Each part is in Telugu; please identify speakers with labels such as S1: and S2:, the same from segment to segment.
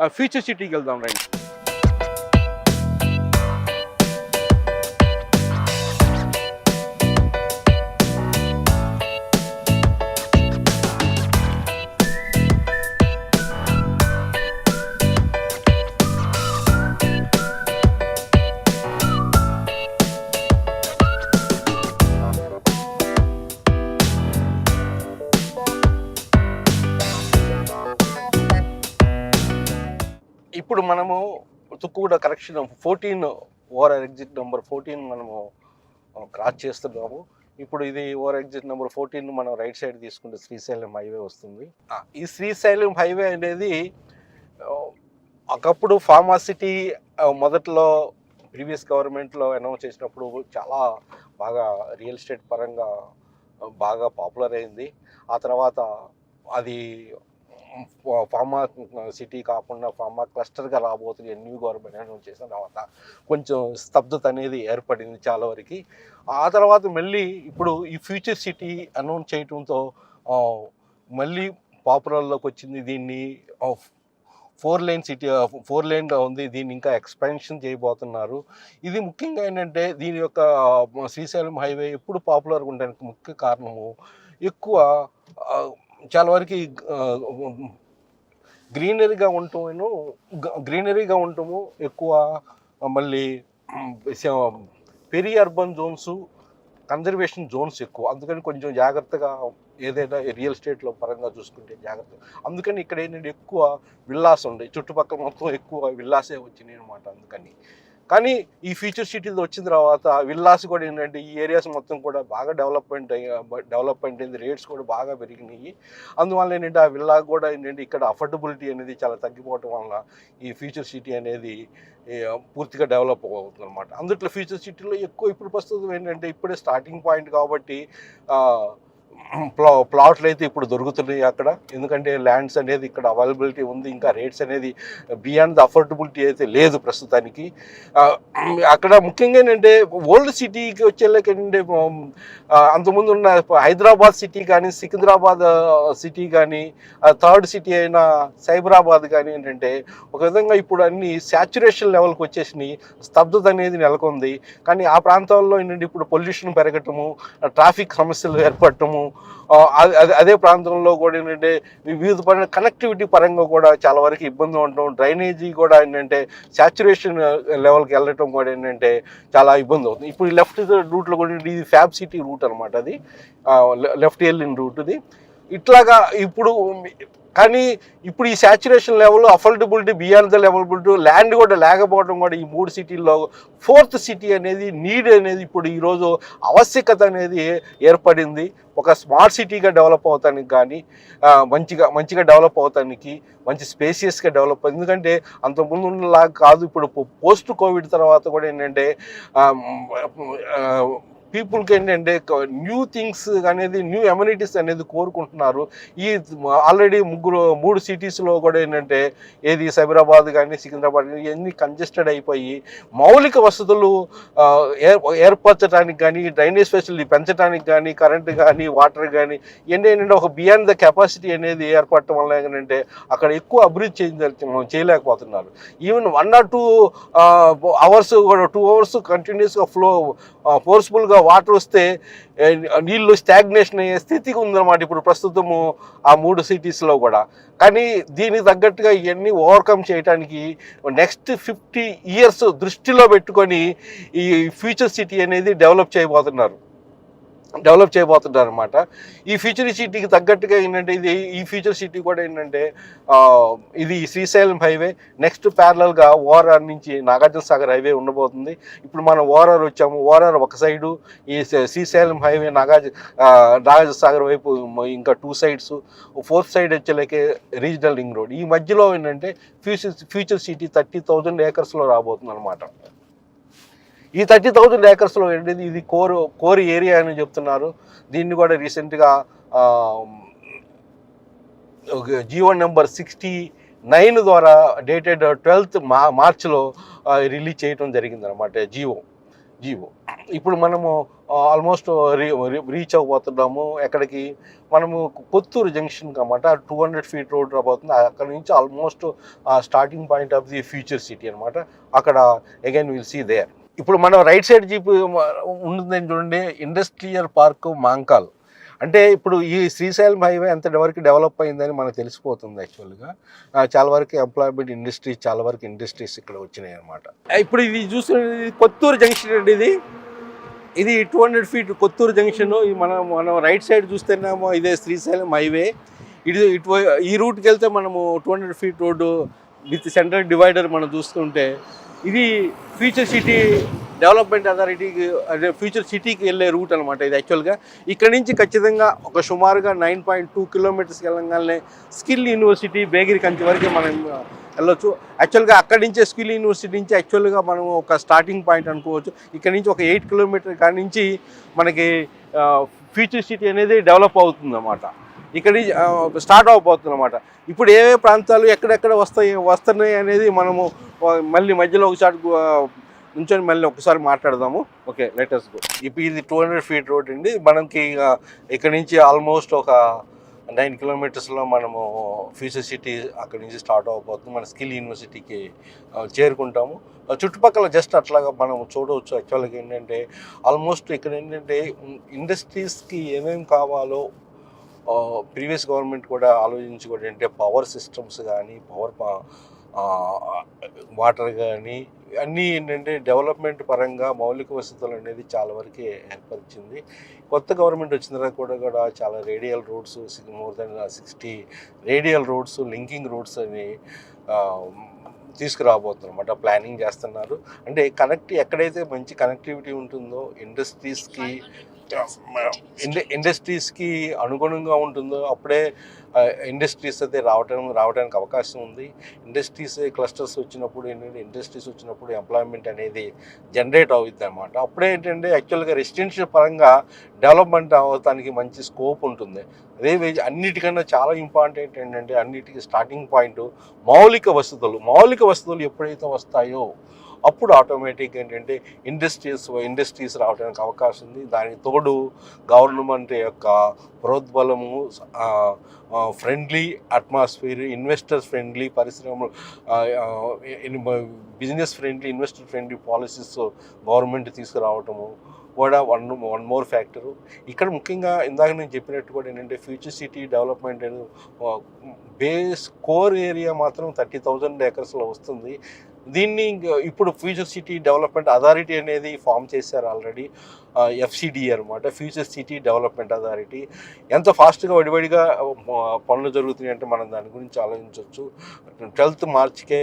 S1: ఫ్యూచర్ సిటీకి వెళ్దాం రండి. ఇప్పుడు మనము Tukkuguda correction 14 over exit number 14 మనము క్రాస్ చేస్తున్నాము. ఇప్పుడు ఇది ఓవర్ ఎగ్జిట్ నెంబర్ 14 మనం రైట్ సైడ్ తీసుకుంటే శ్రీశైలం హైవే వస్తుంది. ఈ శ్రీశైలం హైవే అనేది ఒకప్పుడు ఫార్మాసిటీ మొదట్లో ప్రీవియస్ గవర్నమెంట్లో అనౌన్స్ చేసినప్పుడు చాలా బాగా రియల్ ఎస్టేట్ పరంగా బాగా పాపులర్ అయింది. ఆ తర్వాత అది ఫార్మా సిటీ కాకుండా ఫార్మా క్లస్టర్గా రాబోతుంది న్యూ గవర్నమెంట్ అనౌన్స్ చేసిన తర్వాత కొంచెం స్తబ్దత అనేది ఏర్పడింది చాలా వరకు. ఆ తర్వాత మళ్ళీ ఇప్పుడు ఈ ఫ్యూచర్ సిటీ అనౌన్స్ చేయడంతో మళ్ళీ పాపులర్లోకి వచ్చింది. దీన్ని 4 లేన్ సిటీ 4 లేన్గా ఉంది. దీన్ని ఇంకా ఎక్స్పాన్షన్ చేయబోతున్నారు. ఇది ముఖ్యంగా ఏంటంటే దీని యొక్క శ్రీశైలం హైవే ఎప్పుడు పాపులర్గా ఉండడానికి ముఖ్య కారణము ఎక్కువ చాలా వరకు గ్రీనరీగా ఉండటము ఎక్కువ. మళ్ళీ peri urban zones, conservation zones ఎక్కువ. అందుకని కొంచెం జాగ్రత్తగా ఏదైనా రియల్ ఎస్టేట్లో పరంగా చూసుకుంటే జాగ్రత్త. అందుకని ఇక్కడ ఏంటంటే ఎక్కువ విల్లాస్ ఉన్నాయి, చుట్టుపక్కల మొత్తం ఎక్కువ విల్లాసే వచ్చినాయి అనమాట. అందుకని కానీ ఈ ఫ్యూచర్ సిటీలో వచ్చిన తర్వాత విల్లాస్ కూడా ఏంటంటే ఈ ఏరియాస్ మొత్తం కూడా బాగా డెవలప్మెంట్ అయింది. రేట్స్ కూడా బాగా పెరిగినాయి. అందువల్ల ఏంటంటే ఆ విల్లా కూడా ఏంటంటే ఇక్కడ అఫోర్డబిలిటీ అనేది చాలా తగ్గిపోవటం వల్ల ఈ ఫ్యూచర్ సిటీ అనేది పూర్తిగా డెవలప్ అవుతుంది అనమాట. అందుట్లో ఫ్యూచర్ సిటీలో ఎక్కువ ఇప్పుడు ప్రస్తుతం ఏంటంటే ఇప్పుడే స్టార్టింగ్ పాయింట్ కాబట్టి ప్లాట్లు అయితే ఇప్పుడు దొరుకుతున్నాయి అక్కడ. ఎందుకంటే ల్యాండ్స్ అనేది ఇక్కడ అవైలబిలిటీ ఉంది. ఇంకా రేట్స్ అనేది బియాండ్ ద అఫోర్డబిలిటీ అయితే లేదు ప్రస్తుతానికి. అక్కడ ముఖ్యంగా ఏంటంటే ఓల్డ్ సిటీకి వచ్చేళ్ళకి ఏంటంటే అంతకుముందు ఉన్న హైదరాబాద్ సిటీ కానీ, సికింద్రాబాద్ సిటీ కానీ, థర్డ్ సిటీ అయిన సైబరాబాద్ కానీ ఏంటంటే ఒక విధంగా ఇప్పుడు అన్ని శాచ్యురేషన్ లెవెల్కి వచ్చేసినాయి. స్తబ్దత అనేది నెలకొంది. కానీ ఆ ప్రాంతాల్లో ఏంటంటే ఇప్పుడు పొల్యూషన్ పెరగటము, ట్రాఫిక్ సమస్యలు ఏర్పడటము, అదే ప్రాంతంలో కూడా ఏంటంటే వివిధ పరంగా కనెక్టివిటీ పరంగా కూడా చాలా వరకు ఇబ్బంది ఉండటం, డ్రైనేజీ కూడా ఏంటంటే శాచ్యురేషన్ లెవెల్కి వెళ్ళటం కూడా ఏంటంటే చాలా ఇబ్బంది అవుతుంది. ఇప్పుడు లెఫ్ట్ రూట్లో కూడా ఇది ఫ్యాబ్ సిటీ రూట్ అనమాట. అది లెఫ్ట్ వెళ్ళిన రూట్ ఇది. ఇట్లాగా ఇప్పుడు కానీ ఇప్పుడు ఈ saturation level, affordability beyond the availability, land కూడా లేకపోవడం కూడా ఈ 3 సిటీల్లో 4th సిటీ అనేది నీడ్ అనేది ఇప్పుడు ఈరోజు ఆవశ్యకత అనేది ఏర్పడింది. ఒక స్మార్ట్ సిటీగా డెవలప్ అవుతానికి కానీ మంచిగా డెవలప్ అవుతానికి, మంచి స్పేసియస్గా డెవలప్. ఎందుకంటే అంతకుముందు ఉన్నలాగా కాదు. ఇప్పుడు పోస్ట్ కోవిడ్ తర్వాత కూడా ఏంటంటే పీపుల్కి ఏంటంటే న్యూ థింగ్స్ అనేది, న్యూ అమ్యూనిటీస్ అనేది కోరుకుంటున్నారు. ఈ ఆల్రెడీ 3 సిటీస్లో కూడా ఏంటంటే ఏది సైబరాబాద్ కానీ, సికింద్రాబాద్ కానీ ఇవన్నీ కంజెస్టెడ్ అయిపోయి మౌలిక వసతులు ఏర్పరచడానికి కానీ, డ్రైనేజ్ ఫెసిలిటీ పెంచడానికి కానీ, కరెంటు కానీ, వాటర్ కానీ ఏంటంటే ఒక బియాండ్ ద కెపాసిటీ అనేది ఏర్పడటం వల్ల ఏంటంటే అక్కడ ఎక్కువ అభివృద్ధి చేయలేకపోతున్నారు. ఈవెన్ 1 or 2 hours కూడా 2 hours కంటిన్యూస్గా ఫోర్స్ఫుల్గా వాటర్ వస్తే నీళ్ళు స్టాగ్నేషన్ అయ్యే స్థితికి ఉందన్నమాట ఇప్పుడు ప్రస్తుతము ఆ 3 సిటీస్లో కూడా. కానీ దీనికి తగ్గట్టుగా ఇవన్నీ ఓవర్కమ్ చేయడానికి నెక్స్ట్ 50 years దృష్టిలో పెట్టుకొని ఈ ఫ్యూచర్ సిటీ అనేది డెవలప్ చేయబోతున్నారు అనమాట. ఈ ఫ్యూచర్ సిటీకి తగ్గట్టుగా ఏంటంటే ఈ ఫ్యూచర్ సిటీ కూడా ఏంటంటే ఇది శ్రీశైలం హైవే నెక్స్ట్ ప్యారలల్గా ఓఆర్ఆర్ నుంచి నాగార్జున సాగర్ హైవే ఉండబోతుంది. ఇప్పుడు మనం ఓఆర్ఆర్ వచ్చాము. ఓఆర్ఆర్ ఒక సైడు, ఈ శ్రీశైలం హైవే నాగార్జున సాగర్ వైపు ఇంకా 2 sides, 4th side వచ్చేలాకే రీజనల్ రింగ్ రోడ్. ఈ మధ్యలో ఏంటంటే ఫ్యూచర్ సిటీ 30,000 acresలో రాబోతుంది అనమాట. ఈ 30,000 acresలో ఏంటిది ఇది కోర్ ఏరియా అని చెప్తున్నారు. దీన్ని కూడా రీసెంట్గా జియో నెంబర్ 69 ద్వారా డేటెడ్ 12th మార్చ్లో రిలీజ్ చేయడం జరిగిందనమాట జియో. ఇప్పుడు మనము ఆల్మోస్ట్ రీచ్ అవ్వబోతున్నాము. ఎక్కడికి మనము కొత్తూరు జంక్షన్కి అన్నమాట 200 ఫీట్ రోడ్ రాబోతుంది. అక్కడ నుంచి almost starting point of the future city అనమాట. అక్కడ అగైన్ విల్ సీ దేర్. ఇప్పుడు మనం రైట్ సైడ్ జీప్ ఉంటుందని చూడండి, ఇండస్ట్రియల్ పార్క్ మాంకాల్. అంటే ఇప్పుడు ఈ శ్రీశైలం హైవే ఎంత వరకు డెవలప్ అయిందని మనకు తెలిసిపోతుంది. యాక్చువల్గా చాలా వరకు ఎంప్లాయ్మెంట్ ఇండస్ట్రీస్, చాలా వరకు ఇండస్ట్రీస్ ఇక్కడ వచ్చినాయి అనమాట. ఇప్పుడు ఇది చూస్తే కొత్తూరు జంక్షన్ అండి. ఇది 200 ఫీట్ కొత్తూరు జంక్షన్. మనం రైట్ సైడ్ చూస్తేనేమో ఇదే శ్రీశైలం హైవే. ఈ రూట్కి వెళ్తే మనము 200 feet road with central divider మనం చూస్తుంటే ఇది ఫ్యూచర్ సిటీ డెవలప్మెంట్ అథారిటీకి, అదే ఫ్యూచర్ సిటీకి వెళ్ళే రూట్ అనమాట. ఇది యాక్చువల్గా ఇక్కడ నుంచి ఖచ్చితంగా ఒక సుమారుగా 9.2 కిలోమీటర్స్కి వెళ్ళగానే స్కిల్ యూనివర్సిటీ బేగిరి కంచి వరకు మనం వెళ్ళొచ్చు. యాక్చువల్గా అక్కడి నుంచే స్కిల్ యూనివర్సిటీ నుంచి యాక్చువల్గా మనం ఒక స్టార్టింగ్ పాయింట్ అనుకోవచ్చు. ఇక్కడ నుంచి ఒక 8 కిలోమీటర్ కాడి నుంచి మనకి ఫ్యూచర్ సిటీ అనేది డెవలప్ అవుతుంది అన్నమాట. ఇక్కడి స్టార్ట్ అవబోతుంది అన్నమాట. ఇప్పుడు ఏవే ప్రాంతాలు ఎక్కడెక్కడ వస్తున్నాయి అనేది మనము మళ్ళీ మధ్యలో ఒకసారి నుంచొని మళ్ళీ ఒకసారి మాట్లాడదాము. Okay, letters go. ఇప్పుడు ఇది 200 ఫీట్ రోడ్ అండి. మనకి ఇక్కడ నుంచి ఆల్మోస్ట్ ఒక 9 కిలోమీటర్స్లో మనము ఫ్యూచర్ సిటీ అక్కడి నుంచి స్టార్ట్ అవ్వబోతుంది. మన స్కిల్ యూనివర్సిటీకి చేరుకుంటాము. చుట్టుపక్కల జస్ట్ అట్లాగా మనం చూడవచ్చు. యాక్చువల్గా ఏంటంటే ఆల్మోస్ట్ ఇక్కడ ఏంటంటే ఇండస్ట్రీస్కి ఏమేమి కావాలో ప్రీవియస్ గవర్నమెంట్ కూడా ఆలోచించి కూడా ఏంటంటే పవర్ సిస్టమ్స్ కానీ, వాటర్ కానీ అన్నీ ఏంటంటే డెవలప్మెంట్ పరంగా మౌలిక వసతులు అనేది చాలా వరకు ఏర్పరిచింది. కొత్త గవర్నమెంట్ వచ్చిన తర్వాత కూడా చాలా radial roads, more than 60 radial roads, linking roads అని తీసుకురాబోతున్నారు అన్నమాట. ప్లానింగ్ చేస్తున్నారు. అంటే ఎక్కడైతే మంచి కనెక్టివిటీ ఉంటుందో ఇండస్ట్రీస్కి అనుగుణంగా ఉంటుందో అప్పుడే ఇండస్ట్రీస్ అయితే రావడానికి అవకాశం ఉంది. క్లస్టర్స్ వచ్చినప్పుడు ఏంటంటే ఇండస్ట్రీస్ వచ్చినప్పుడు ఎంప్లాయ్మెంట్ అనేది జనరేట్ అవుతుంది అన్నమాట. అప్పుడే ఏంటంటే యాక్చువల్గా రెసిడెన్షియల్ పరంగా డెవలప్మెంట్ అవ్వడానికి మంచి స్కోప్ ఉంటుంది. అదే అన్నిటికన్నా చాలా ఇంపార్టెంట్ ఏంటంటే అన్నిటికీ స్టార్టింగ్ పాయింట్ మౌలిక వసతులు ఎప్పుడైతే వస్తాయో అప్పుడు ఆటోమేటిక్ ఏంటంటే ఇండస్ట్రీస్ రావడానికి అవకాశం ఉంది. దానికి తోడు గవర్నమెంట్ యొక్క ప్రోద్బలము, ఫ్రెండ్లీ అట్మాస్ఫియర్, ఇన్వెస్టర్స్ ఫ్రెండ్లీ పరిశ్రమలు, business friendly, investor friendly policies government తీసుకురావటము కూడా వన్ మోర్ ఫ్యాక్టరు. ఇక్కడ ముఖ్యంగా ఇందాక నేను చెప్పినట్టు కూడా ఏంటంటే ఫ్యూచర్ సిటీ డెవలప్మెంట్ అనేది బేస్ కోర్ ఏరియా మాత్రం 30,000 ఏకర్స్లో వస్తుంది. దీన్ని ఇప్పుడు ఫ్యూచర్ సిటీ డెవలప్మెంట్ అథారిటీ అనేది ఫామ్ చేశారు ఆల్రెడీ. FCD అనమాట, ఫ్యూచర్ సిటీ డెవలప్మెంట్ అథారిటీ. ఎంత ఫాస్ట్గా వడివడిగా పనులు జరుగుతున్నాయి అంటే మనం దాని గురించి ఆలోచించవచ్చు. 12th మార్చికే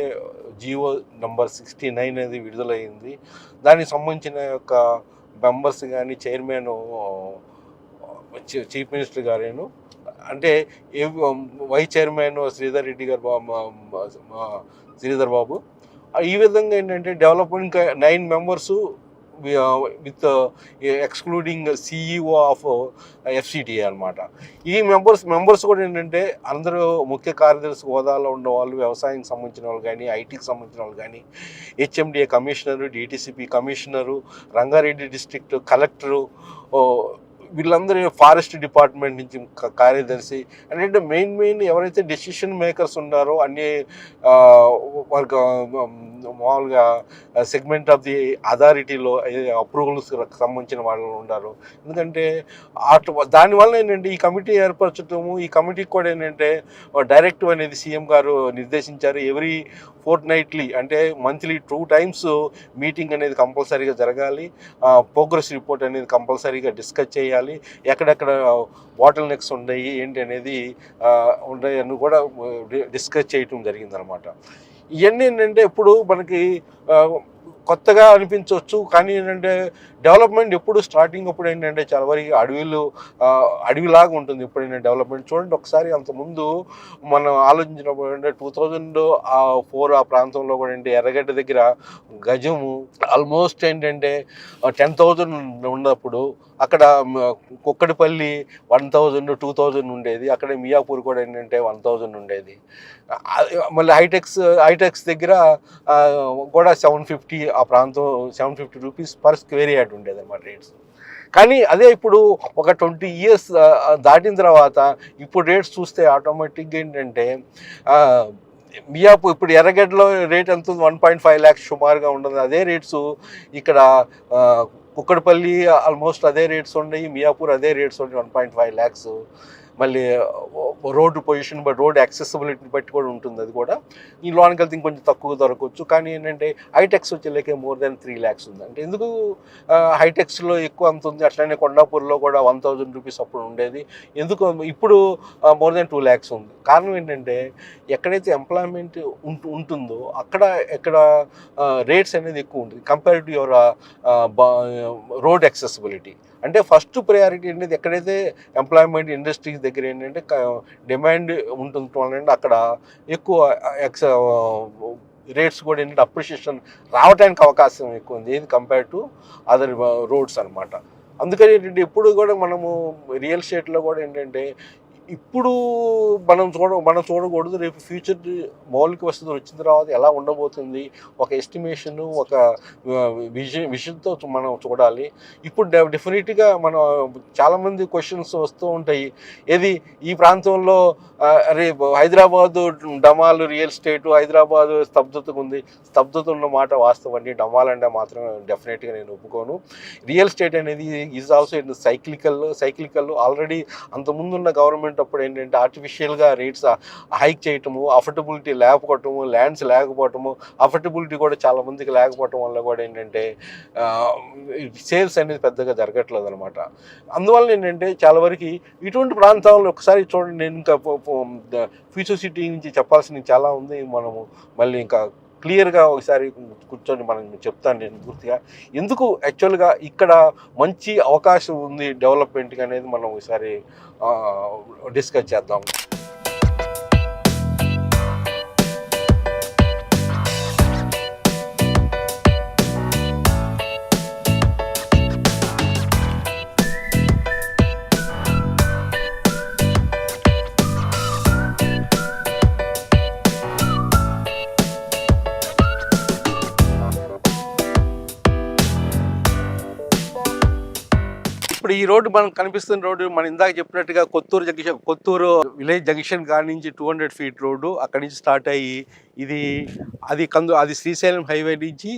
S1: జియో నంబర్ 69 అనేది విడుదలైంది. దానికి సంబంధించిన యొక్క మెంబర్స్ కానీ, చైర్మన్ చీఫ్ మినిస్టర్ గారేను, అంటే వైస్ చైర్మన్ శ్రీధర్ బాబు. ఈ విధంగా ఏంటంటే development 9 members with excluding CEO of FCD అనమాట. ఈ మెంబర్స్ కూడా ఏంటంటే అందరూ ముఖ్య కార్యదర్శి హోదాలో ఉన్నవాళ్ళు, వ్యవసాయానికి సంబంధించిన వాళ్ళు కానీ, ఐటీకి సంబంధించిన వాళ్ళు కానీ, HMDA commissioner, DTCP commissioner, Rangareddy district collector, వీళ్ళందరూ ఫారెస్ట్ డిపార్ట్మెంట్ నుంచి కార్యదర్శి అంటే మెయిన్ ఎవరైతే డెసిషన్ మేకర్స్ ఉన్నారో అన్ని వాళ్ళకి మామూలుగా సెగ్మెంట్ ఆఫ్ ది అథారిటీలో అప్రూవల్స్ సంబంధించిన వాళ్ళు ఉన్నారు. ఎందుకంటే దానివల్ల ఏంటంటే ఈ కమిటీ ఏర్పరచడము, ఈ కమిటీకి కూడా ఏంటంటే డైరెక్టివ్ అనేది సీఎం గారు నిర్దేశించారు. ఎవ్రీ ఫోర్ట్నైట్లీ అంటే మంత్లీ 2 times మీటింగ్ అనేది కంపల్సరీగా జరగాలి. ప్రోగ్రెస్ రిపోర్ట్ అనేది కంపల్సరీగా డిస్కస్ చేయాలి. ఎక్కడెక్కడ బాటిల్ నెక్స్ ఉన్నాయి ఏంటి అనేది అని కూడా డిస్కస్ చేయటం జరిగిందనమాట. ఇవన్నీ ఏంటంటే ఇప్పుడు మనకి కొత్తగా అనిపించవచ్చు, కానీ ఏంటంటే డెవలప్మెంట్ ఎప్పుడు స్టార్టింగ్ అప్పుడు ఏంటంటే చాలా వరకు అడవిలాగా ఉంటుంది. ఎప్పుడైనా డెవలప్మెంట్ చూడండి ఒకసారి, అంతకుముందు మనం ఆలోచించినప్పుడు అంటే 2004 ఆ ప్రాంతంలో కూడా ఏంటి ఎర్రగడ్డ దగ్గర గజము ఆల్మోస్ట్ ఏంటంటే 10,000 ఉన్నప్పుడు అక్కడ కుక్కడిపల్లి 1,000, 2,000 ఉండేది. అక్కడ మియాపూర్ కూడా ఏంటంటే 1,000 ఉండేది. మళ్ళీ హైటెక్స్ దగ్గర కూడా 750, ఆ ప్రాంతం 750 రూపీస్ పర్ స్క్వేర్ యార్డ్ ఉండేది అన్నమాట రేట్స్. కానీ అదే ఇప్పుడు ఒక 20 ఇయర్స్ దాటిన తర్వాత ఇప్పుడు రేట్స్ చూస్తే ఆటోమేటిక్గా ఏంటంటే మియాపూర్ ఇప్పుడు ఎర్రగడ్డలో రేట్ ఎంత ఉంది, 1.5 lakhs సుమారుగా ఉంటుంది. అదే రేట్స్ ఇక్కడ కుక్కడపల్లి ఆల్మోస్ట్ అదే రేట్స్ ఉన్నాయి, మియాపూర్ అదే రేట్స్ ఉన్నాయి, 1.5 lakhs. మళ్ళీ రోడ్డు పొజిషన్ బట్టి రోడ్ యాక్సెసిబిలిటీని బట్టి కూడా ఉంటుంది. అది కూడా ఈ లోన్కి వెళ్తే ఇంకొంచెం తక్కువ దొరకవచ్చు. కానీ ఏంటంటే హైటెక్స్ వచ్చేలేకే మోర్ దెన్ 3 lakhs ఉంది. అంటే ఎందుకు హైటెక్స్లో ఎక్కువ అంత ఉంది, అట్లనే కొండాపూర్లో కూడా 1000 రూపీస్ అప్పుడు ఉండేది, ఎందుకు ఇప్పుడు మోర్ దెన్ 2 lakhs ఉంది. కారణం ఏంటంటే ఎక్కడైతే ఎంప్లాయ్మెంట్ ఉంటుందో ఎక్కడ రేట్స్ అనేది ఎక్కువ ఉంటుంది compare to your road accessibility. అంటే ఫస్ట్ ప్రయారిటీ అనేది ఎక్కడైతే ఎంప్లాయ్మెంట్ ఇండస్ట్రీస్ దగ్గర ఏంటంటే డిమాండ్ ఉంటుంది, అక్కడ ఎక్కువ రేట్స్ కూడా ఏంటంటే అప్రిషియేషన్ రావడానికి అవకాశం ఎక్కువ ఉంది, ఏది కంపేర్ టు అదర్ రోడ్స్ అనమాట. అందుకని ఏంటంటే ఇప్పుడు కూడా మనము రియల్ ఎస్టేట్లో కూడా ఏంటంటే ఇప్పుడు మనం చూడకూడదు, రేపు ఫ్యూచర్ మౌలిక వసతులు వచ్చిన తర్వాత ఎలా ఉండబోతుంది, ఒక ఎస్టిమేషను, ఒక విజన్తో మనం చూడాలి. ఇప్పుడు డెఫినెట్గా మనం చాలామంది క్వశ్చన్స్ వస్తూ ఉంటాయి, ఏది ఈ ప్రాంతంలో రేపు హైదరాబాదు డమాలు రియల్ ఎస్టేటు, హైదరాబాదు స్తబ్దతగా ఉంది. స్తబ్దత ఉన్న మాట వాస్తవం అండి, డమాల్ అంటే మాత్రం డెఫినెట్గా నేను ఒప్పుకోను. రియల్ ఎస్టేట్ అనేది ఈజ్ ఆల్సో సైక్లికల్. ఆల్రెడీ అంతకుముందున్న గవర్నమెంట్ అప్పుడు ఏంటంటే ఆర్టిఫిషియల్గా రేట్స్ హైక్ చేయటము, అఫోర్డబిలిటీ లేకపోవటము, ల్యాండ్స్ లేకపోవటము, అఫోర్డబిలిటీ కూడా చాలా మందికి లేకపోవటం వల్ల కూడా ఏంటంటే సేల్స్ అనేది పెద్దగా జరగట్లేదు అనమాట. అందువల్ల ఏంటంటే చాలా వరకు ఇటువంటి ప్రాంతాల్లో ఒకసారి చూడండి, నేను ఇంకా ఫ్యూచర్ సిటీ నుంచి చెప్పాల్సింది చాలా ఉంది, మనము మళ్ళీ ఇంకా క్లియర్గా ఒకసారి కూర్చొని మనం చెప్తాను నేను పూర్తిగా ఎందుకు యాక్చువల్గా ఇక్కడ మంచి అవకాశం ఉంది డెవలప్మెంట్కి అనేది మనం ఒకసారి డిస్కస్ చేద్దాం. ఇప్పుడు ఈ రోడ్డు మనకు కనిపిస్తున్న రోడ్డు మనం ఇందాక చెప్పినట్టుగా కొత్తూరు విలేజ్ జంక్షన్ కాడి నుంచి 200 feet రోడ్డు, అక్కడి నుంచి స్టార్ట్ అయ్యి అది శ్రీశైలం హైవే నుంచి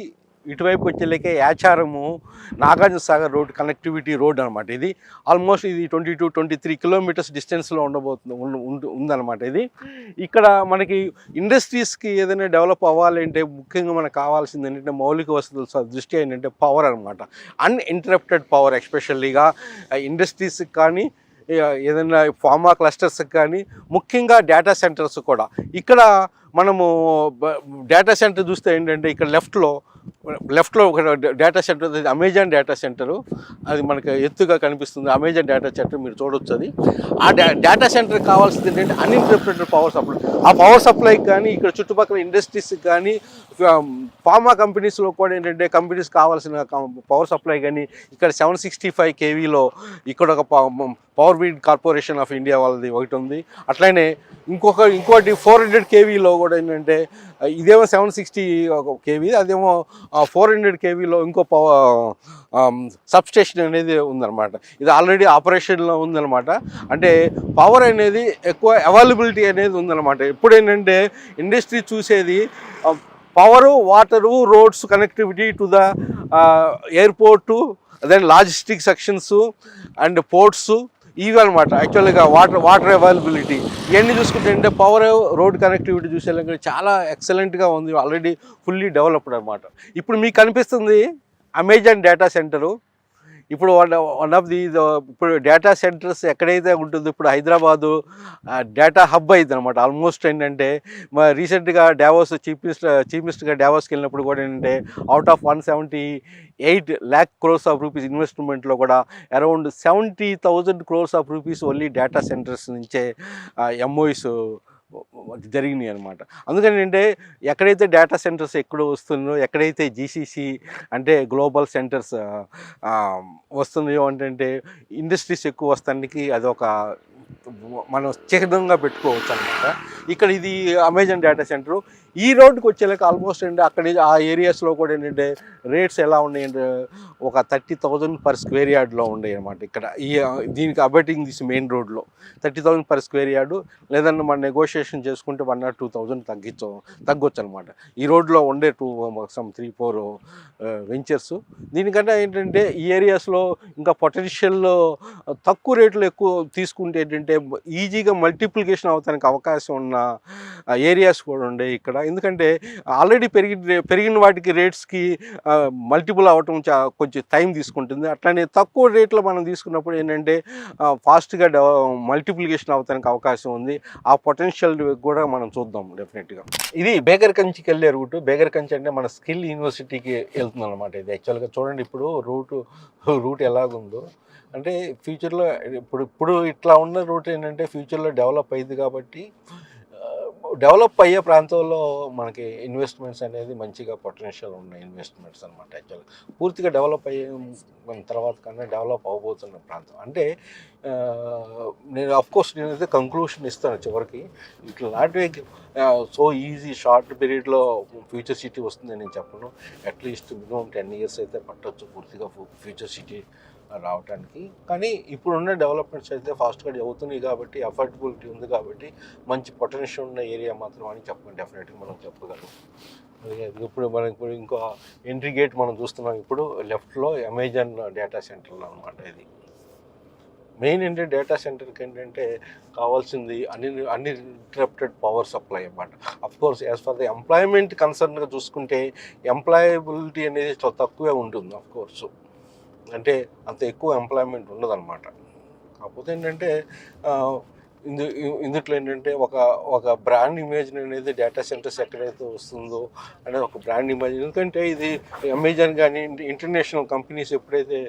S1: ఇటువైపు వచ్చేలేకే యాచారము Nagarjuna Sagar road connectivity road అనమాట. ఇది ఆల్మోస్ట్ 22-23 kilometers డిస్టెన్స్లో ఉందన్నమాట. ఇది ఇక్కడ మనకి ఇండస్ట్రీస్కి ఏదైనా డెవలప్ అవ్వాలంటే ముఖ్యంగా మనకు కావాల్సింది ఏంటంటే మౌలిక వసతుల దృష్ట్యా ఏంటంటే పవర్ అనమాట. అన్ఇంటరప్టెడ్ పవర్, ఎస్పెషల్లీగా ఇండస్ట్రీస్కి కానీ ఏదైనా ఫార్మా క్లస్టర్స్కి కానీ, ముఖ్యంగా డేటా సెంటర్స్ కూడా. ఇక్కడ మనము డేటా సెంటర్ చూస్తే ఏంటంటే ఇక్కడ లెఫ్ట్లో ఒక data centre, Amazon data centre, అది మనకు ఎత్తుగా కనిపిస్తుంది. అమెజాన్ డేటా సెంటర్ మీరు చూడొచ్చు. అది ఆ డేటా సెంటర్కి కావాల్సింది ఏంటంటే అన్ఇంటరప్టెడ్ పవర్ సప్లై. ఆ పవర్ సప్లైకి కానీ ఇక్కడ చుట్టుపక్కల ఇండస్ట్రీస్కి కానీ ఫార్మా కంపెనీస్లో కూడా ఏంటంటే కంపెనీస్ కావాల్సిన పవర్ సప్లై కానీ ఇక్కడ 765 kVలో ఇక్కడ ఒక power grid corporation of India వాళ్ళది ఒకటి ఉంది. అట్లనే ఇంకోటి 400 kVలో కూడా ఏంటంటే ఇదేమో 760 kV, అదేమో 400 kVలో ఇంకో సబ్స్టేషన్ అనేది ఉందన్నమాట. ఇది ఆల్రెడీ ఆపరేషన్లో ఉందన్నమాట. అంటే పవర్ అనేది ఎక్కువ అవైలబిలిటీ అనేది ఉందన్నమాట. ఇప్పుడు ఏంటంటే ఇండస్ట్రీ చూసేది power, water, roads connectivity to the airport, then logistic sections and ports, ఇవి అనమాట. యాక్చువల్గా వాటర్ అవైలబిలిటీ ఇవన్నీ చూసుకుంటే అంటే పవర్, రోడ్ కనెక్టివిటీ చూసేలాగా చాలా ఎక్సలెంట్గా ఉంది, ఆల్రెడీ ఫుల్లీ డెవలప్డ్ అనమాట. ఇప్పుడు మీకు కనిపిస్తుంది అమెజాన్ డేటా సెంటరు. ఇప్పుడు వన్ ఆఫ్ ది ఇప్పుడు డేటా సెంటర్స్ ఎక్కడైతే ఉంటుందో ఇప్పుడు హైదరాబాదు డేటా హబ్ అయింది అనమాట. ఆల్మోస్ట్ ఏంటంటే రీసెంట్గా చీఫ్ మినిస్టర్గా డావోస్కి వెళ్ళినప్పుడు కూడా ఏంటంటే out of 178 lakh crores of rupees ఇన్వెస్ట్మెంట్లో కూడా around 70,000 crores of rupees only data centres నుంచే ఎంఓఈస్ జరిగినాయి అనమాట. అందుకని అంటే ఎక్కడైతే డేటా సెంటర్స్ ఎక్కడ వస్తున్నాయో, ఎక్కడైతే జీసీసీ అంటే గ్లోబల్ సెంటర్స్ వస్తున్నాయో అంటే ఇండస్ట్రీస్ ఎక్కువ వస్తానికి అదొక మనం చిహ్నంగా పెట్టుకోవచ్చు అనమాట. ఇక్కడ ఇది అమెజాన్ డేటా సెంటరు. ఈ రోడ్డుకి వచ్చేలాక ఆల్మోస్ట్ ఏంటంటే అక్కడ ఆ ఏరియాస్లో కూడా ఏంటంటే రేట్స్ ఎలా ఉన్నాయంటే ఒక 30,000 పర్ స్క్వేర్ యార్డ్లో ఉన్నాయి అనమాట. ఇక్కడ ఈ దీనికి అబైటింగ్ దిస్ మెయిన్ రోడ్లో 30,000 పర్ స్క్వేర్ యార్డు, లేదన్నా మనం నెగోషియేషన్ చేసుకుంటే 1 or 2,000 తగ్గొచ్చు అనమాట. ఈ రోడ్లో ఉండే 3-4 వెంచర్స్. దీనికంటే ఏంటంటే ఈ ఏరియాస్లో ఇంకా పొటెన్షియల్ తక్కువ రేట్లు ఎక్కువ తీసుకుంటే ఏంటంటే ఈజీగా మల్టిప్లికేషన్ అవడానికి అవకాశం ఉన్న ఏరియాస్ కూడా ఉండే ఇక్కడ. ఎందుకంటే ఆల్రెడీ పెరిగిన వాటికి రేట్స్కి మల్టిపుల్ అవ్వటం కొంచెం టైం తీసుకుంటుంది. అట్లానే తక్కువ రేట్లో మనం తీసుకున్నప్పుడు ఏంటంటే ఫాస్ట్గా మల్టిప్లికేషన్ అవడానికి అవకాశం ఉంది. ఆ పొటెన్షియల్ కూడా మనం చూద్దాం డెఫినెట్గా. ఇది బేగర్ కంచికి వెళ్ళే రూట్. బేగర్ కంచి అంటే మన స్కిల్ యూనివర్సిటీకి వెళ్తుంది అనమాట. ఇది యాక్చువల్గా చూడండి ఇప్పుడు రూట్ ఎలాగుందో అంటే ఫ్యూచర్లో ఇప్పుడు ఇట్లా ఉన్న రూట్ ఏంటంటే ఫ్యూచర్లో డెవలప్ అయ్యింది కాబట్టి డెవలప్ అయ్యే ప్రాంతంలో మనకి ఇన్వెస్ట్మెంట్స్ అనేది మంచిగా పొటెన్షియల్ ఉన్న ఇన్వెస్ట్మెంట్స్ అనమాట. యాక్చువల్గా పూర్తిగా డెవలప్ అయ్యే తర్వాత కన్నా డెవలప్ అవ్వబోతున్న ప్రాంతం అంటే నేను అఫ్కోర్స్ నేనైతే కంక్లూషన్ ఇస్తాను చివరికి. ఇట్లా నాట్ సో ఈజీ షార్ట్ పీరియడ్లో ఫ్యూచర్ సిటీ వస్తుందని నేను చెప్పను. అట్లీస్ట్ మినిమం 10 years అయితే పట్టొచ్చు పూర్తిగా ఫ్యూచర్ సిటీ రావడానికి. కానీ ఇప్పుడున్న డెవలప్మెంట్స్ అయితే ఫాస్ట్గా అవుతున్నాయి కాబట్టి అఫోర్డబిలిటీ ఉంది కాబట్టి మంచి పొటెన్షియల్ ఉన్న ఏరియా మాత్రం అని డెఫినెట్గా మనం చెప్పగలం. ఇప్పుడు ఇంకో ఎంట్రీ గేట్ మనం చూస్తున్నాం ఇప్పుడు లెఫ్ట్లో అమెజాన్ డేటా సెంటర్లో అనమాట. ఇది మెయిన్ ఏంటంటే డేటా సెంటర్కి ఏంటంటే కావాల్సింది అన్ఇంటరప్టెడ్ పవర్ సప్లై అన్నమాట. Of course as far the employment కన్సర్న్గా చూసుకుంటే ఎంప్లాయబిలిటీ అనేది చాలా తక్కువే ఉంటుంది. అఫ్కోర్స్ అంటే అంత ఎక్కువ ఎంప్లాయ్మెంట్ ఉండదన్నమాట. కాకపోతే ఏంటంటే ఇందుట్లో ఏంటంటే ఒక బ్రాండ్ ఇమేజ్ అనేది డేటా సెంటర్స్ ఎక్కడైతే వస్తుందో అనేది ఒక బ్రాండ్ ఇమేజ్. ఎందుకంటే ఇది అమెజాన్ కానీ ఇంటర్నేషనల్ కంపెనీస్ ఎప్పుడైతే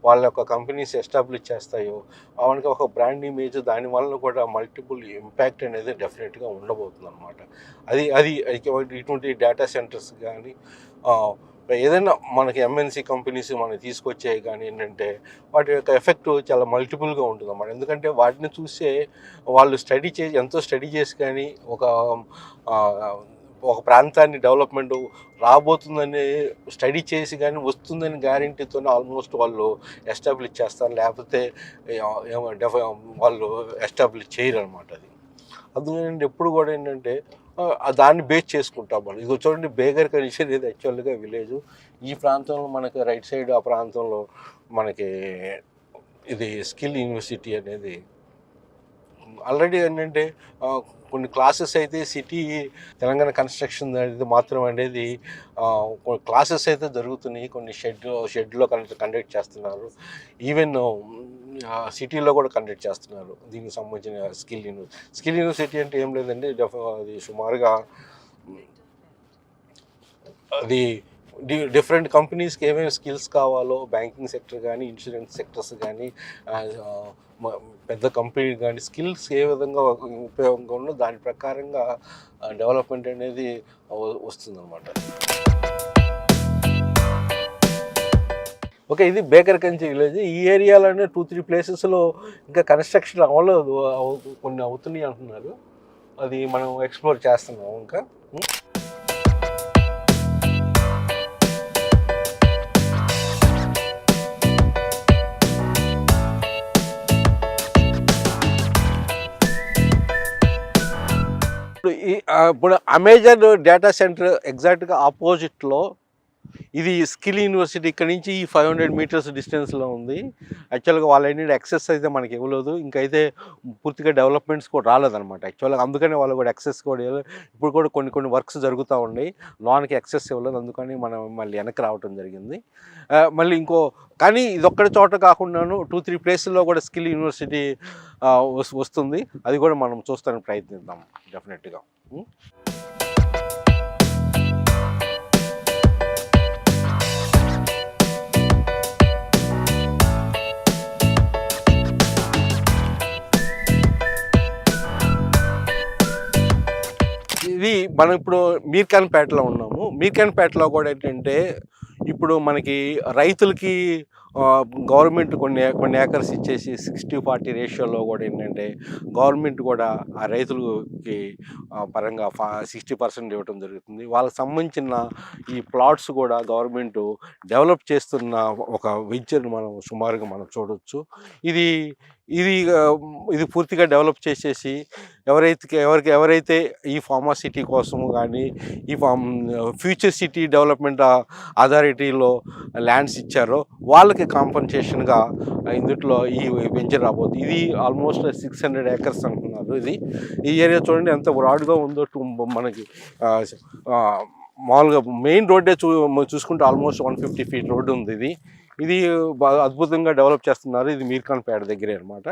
S1: వాళ్ళ యొక్క కంపెనీస్ ఎస్టాబ్లిష్ చేస్తాయో అవన్నీ ఒక బ్రాండ్ ఇమేజ్ దానివల్ల కూడా మల్టిపుల్ ఇంపాక్ట్ అనేది డెఫినెట్గా ఉండబోతుంది అనమాట. అది ఇటువంటి డేటా సెంటర్స్ కానీ ఏదైనా మనకి ఎంఎన్సీ కంపెనీస్ మనకి తీసుకొచ్చాయి కానీ ఏంటంటే వాటి యొక్క ఎఫెక్ట్ చాలా మల్టిపుల్గా ఉంటుంది అన్నమాట. ఎందుకంటే వాటిని చూసే వాళ్ళు ఎంతో స్టడీ చేసి కానీ ఒక ప్రాంతాన్ని డెవలప్మెంట్ రాబోతుందని స్టడీ చేసి కానీ వస్తుందని గ్యారంటీతోనే ఆల్మోస్ట్ వాళ్ళు ఎస్టాబ్లిష్ చేస్తారు. లేకపోతే వాళ్ళు ఎస్టాబ్లిష్ చేయరు అనమాట. అందుకని ఎప్పుడు కూడా ఏంటంటే దాన్ని బేస్ చేసుకుంటాం మనం. ఇది చూడండి బేగర్ కంచి అనేది యాక్చువల్గా విలేజ్. ఈ ప్రాంతంలో మనకి రైట్ సైడ్ ఆ ప్రాంతంలో మనకి ఇది స్కిల్ యూనివర్సిటీ అనేది ఆల్రెడీ ఏంటంటే కొన్ని క్లాసెస్ అయితే సిటీ తెలంగాణ కన్స్ట్రక్షన్ అనేది మాత్రం అనేది కొన్ని క్లాసెస్ అయితే జరుగుతున్నాయి. కొన్ని షెడ్లో కండక్ట్ చేస్తున్నారు. ఈవెన్ సిటీలో కూడా కండక్ట్ చేస్తున్నారు దీనికి సంబంధించిన స్కిల్ యూనివర్సిటీ అంటే ఏం లేదండి, అది సుమారుగా అది డిఫరెంట్ కంపెనీస్కి ఏమేమి స్కిల్స్ కావాలో బ్యాంకింగ్ సెక్టర్ కానీ ఇన్సూరెన్స్ సెక్టర్స్ కానీ పెద్ద కంపెనీ కానీ స్కిల్స్ ఏ విధంగా ఉపయోగంగా ఉన్నో దాని ప్రకారంగా డెవలప్మెంట్ అనేది వస్తుందన్నమాట. ఓకే, ఇది బేగర్ కంచి విలేజ్. ఈ ఏరియాలోనే 2-3 ప్లేసెస్లో ఇంకా కన్స్ట్రక్షన్ అవ్వలేదు, కొన్ని అవుతున్నాయి అంటున్నారు. అది మనం ఎక్స్ప్లోర్ చేస్తున్నాం ఇంకా. ఇప్పుడు అమెజాన్ డేటా సెంటర్ ఎగ్జాక్ట్గా ఆపోజిట్లో ఇది స్కిల్ యూనివర్సిటీ. ఇక్కడ నుంచి ఈ 500 meters డిస్టెన్స్లో ఉంది. యాక్చువల్గా వాళ్ళు ఏంటంటే యాక్సెస్ అయితే మనకి ఇవ్వలేదు, ఇంకైతే పూర్తిగా డెవలప్మెంట్స్ కూడా రాలేదన్నమాట. యాక్చువల్గా అందుకని వాళ్ళు కూడా యాక్సెస్ కూడా ఇప్పుడు కూడా కొన్ని వర్క్స్ జరుగుతూ ఉన్నాయి, లోన్కి యాక్సెస్ ఇవ్వలేదు. అందుకని మనం మళ్ళీ వెనక్కి రావడం జరిగింది. మళ్ళీ కానీ ఇదొక్కడి చోట కాకుండాను 2-3 ప్లేసుల్లో కూడా స్కిల్ యూనివర్సిటీ వస్తుంది. అది కూడా మనం చూస్తానికి ప్రయత్నిద్దాం డెఫినెట్గా. ఇది మనం ఇప్పుడు మీర్ఖాన్పేటలో ఉన్నాము. మీర్ఖాన్పేటలో కూడా ఏంటంటే ఇప్పుడు మనకి రైతులకి గవర్నమెంట్ కొన్ని ఏకర్స్ ఇచ్చేసి 60-40 రేషియోలో కూడా ఏంటంటే గవర్నమెంట్ కూడా ఆ రైతులకి పరంగా 60% ఇవ్వడం జరుగుతుంది. వాళ్ళకి సంబంధించిన ఈ ప్లాట్స్ కూడా గవర్నమెంట్ డెవలప్ చేస్తున్న ఒక వెంచర్ని మనం సుమారుగా మనం చూడవచ్చు. ఇది ఇది ఇది పూర్తిగా డెవలప్ చేసేసి ఎవరైతే ఈ ఫార్మాసిటీ కోసము కానీ ఈ ఫ్యూచర్ సిటీ డెవలప్మెంట్ అథారిటీలో ల్యాండ్స్ ఇచ్చారో వాళ్ళకి కాంపన్సేషన్గా ఇందులో ఈ వెంచర్ రాబోతుంది. ఇది ఆల్మోస్ట్ 600 ఏకర్స్ అంటున్నారు. ఈ ఏరియా చూడండి ఎంత బ్రాడ్గా ఉందో మనకి మామూలుగా మెయిన్ రోడ్డే చూసుకుంటే ఆల్మోస్ట్ 150 ఫీట్ రోడ్డు ఉంది. ఇది బాగా అద్భుతంగా డెవలప్ చేస్తున్నారు. ఇది మీర్ఖాన్పేట దగ్గరే అనమాట.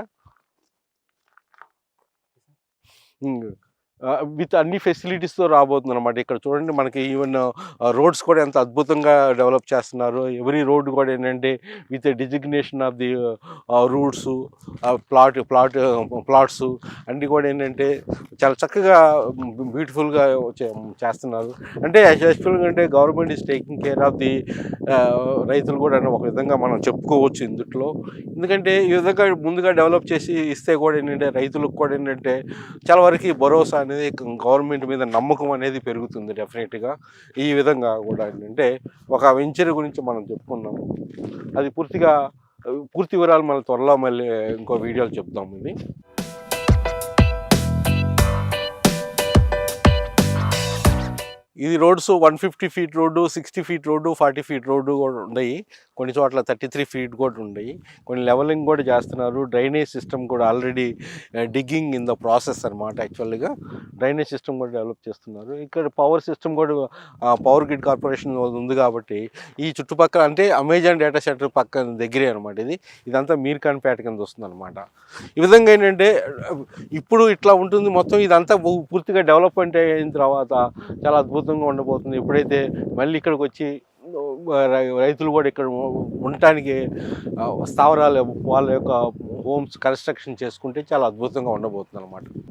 S1: విత్ అన్ని ఫెసిలిటీస్తో రాబోతుంది అనమాట. ఇక్కడ చూడండి మనకి ఈవెన్ రోడ్స్ కూడా ఎంత అద్భుతంగా డెవలప్ చేస్తున్నారు. ఎవ్రీ రోడ్ కూడా ఏంటంటే with designation of the roots plots అన్నీ కూడా ఏంటంటే చాలా చక్కగా బ్యూటిఫుల్గా చేస్తున్నారు. అంటే యాక్చువల్గా అంటే government is taking care of the రైతులు కూడా ఒక విధంగా మనం చెప్పుకోవచ్చు ఇందులో. ఎందుకంటే ఈ విధంగా ముందుగా డెవలప్ చేసి ఇస్తే కూడా ఏంటంటే రైతులకు కూడా ఏంటంటే చాలా వరకు భరోసా అనేది గవర్నమెంట్ మీద నమ్మకం అనేది పెరుగుతుంది డెఫినెట్గా. ఈ విధంగా కూడా ఏంటంటే ఒక వెంచర్ గురించి మనం చెప్పుకున్నాము. అది పూర్తి వివరాలు మనం త్వరలో మళ్ళీ ఇంకో వీడియోలు చెప్తాము. ఇది roads 150 feet road, 60 feet road, 40 feet road కూడా ఉన్నాయి. కొన్ని చోట్ల 33 ఫీట్ కూడా ఉన్నాయి. కొన్ని లెవెలింగ్ కూడా చేస్తున్నారు. డ్రైనేజ్ సిస్టమ్ కూడా already digging in the process అనమాట. యాక్చువల్గా డ్రైనేజ్ సిస్టమ్ కూడా డెవలప్ చేస్తున్నారు. ఇక్కడ పవర్ సిస్టమ్ కూడా పవర్ గ్రిడ్ కార్పొరేషన్ ఉంది కాబట్టి ఈ చుట్టుపక్కల అంటే అమెజాన్ డేటా సెంటర్ పక్కన దగ్గరే అనమాట. ఇదంతా మీర్ఖాన్పేట కింద వస్తుంది అనమాట. ఈ విధంగా ఏంటంటే ఇప్పుడు ఇట్లా ఉంటుంది మొత్తం. ఇదంతా పూర్తిగా డెవలప్మెంట్ అయిన తర్వాత చాలా అద్భుతంగా ఉండబోతుంది. ఎప్పుడైతే మళ్ళీ ఇక్కడికి వచ్చి రైతులు కూడా ఇక్కడ ఉండటానికి స్థావరాలు వాళ్ళ యొక్క హోమ్స్ కన్స్ట్రక్షన్ చేసుకుంటే చాలా అద్భుతంగా ఉండబోతుంది అనమాట.